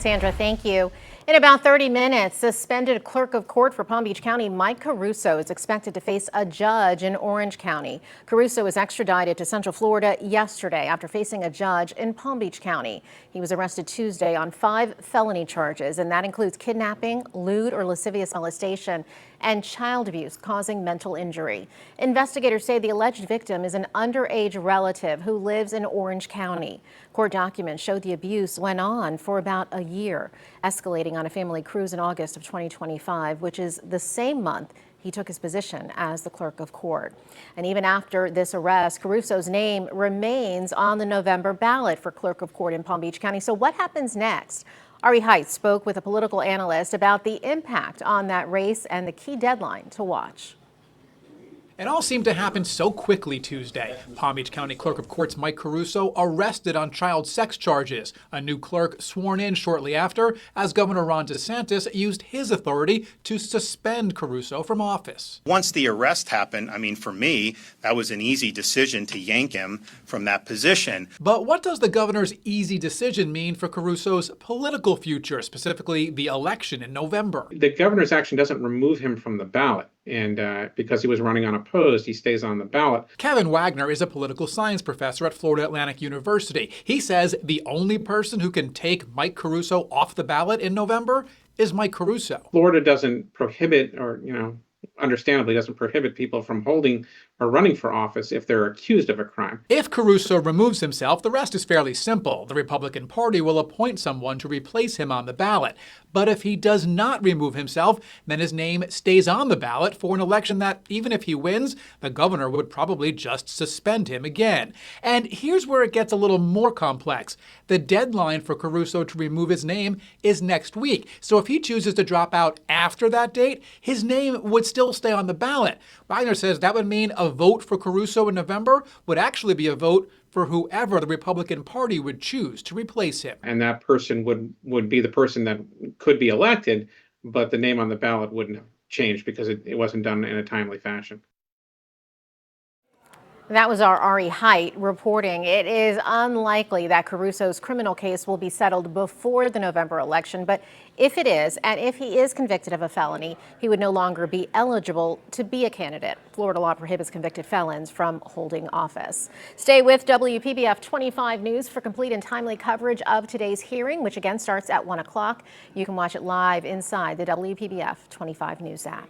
Sandra, thank you. In about 30 minutes, suspended clerk of court for Palm Beach County, Mike Caruso, is expected to face a judge in Orange County. Caruso was extradited to Central Florida yesterday after facing a judge in Palm Beach County. He was arrested Tuesday on 5 felony charges, and that includes kidnapping, lewd or lascivious molestation, and child abuse causing mental injury. Investigators say the alleged victim is an underage relative who lives in Orange County. Court documents show the abuse went on for about a year, escalating on a family cruise in August of 2025, which is the same month he took his position as the clerk of court. And even after this arrest, Caruso's name remains on the November ballot for clerk of court in Palm Beach County. So what happens next? Ari Height spoke with a political analyst about the impact on that race and the key deadline to watch. It all seemed to happen so quickly Tuesday. Palm Beach County Clerk of Court's Mike Caruso arrested on child sex charges. A new clerk sworn in shortly after as Governor Ron DeSantis used his authority to suspend Caruso from office. Once the arrest happened, for me, that was an easy decision to yank him from that position. But what does the governor's easy decision mean for Caruso's political future, specifically the election in November? The governor's action doesn't remove him from the ballot. And because he was running unopposed, he stays on the ballot. Kevin Wagner is a political science professor at Florida Atlantic University. He says the only person who can take Mike Caruso off the ballot in November is Mike Caruso. Florida doesn't prohibit, or understandably doesn't prohibit people from holding or running for office if they're accused of a crime. If Caruso removes himself, the rest is fairly simple. The Republican Party will appoint someone to replace him on the ballot. But if he does not remove himself, then his name stays on the ballot for an election that, even if he wins, the governor would probably just suspend him again. And here's where it gets a little more complex. The deadline for Caruso to remove his name is next week. So if he chooses to drop out after that date, his name would still stay on the ballot. Wagner says that would mean a vote for Caruso in November would actually be a vote for whoever the Republican Party would choose to replace him. And that person would be the person that could be elected, but the name on the ballot wouldn't have changed because it wasn't done in a timely fashion. That was our Ari Height reporting. It is unlikely that Caruso's criminal case will be settled before the November election, but if it is, and if he is convicted of a felony, he would no longer be eligible to be a candidate. Florida law prohibits convicted felons from holding office. Stay with WPBF 25 News for complete and timely coverage of today's hearing, which again starts at 1 o'clock. You can watch it live inside the WPBF 25 News app.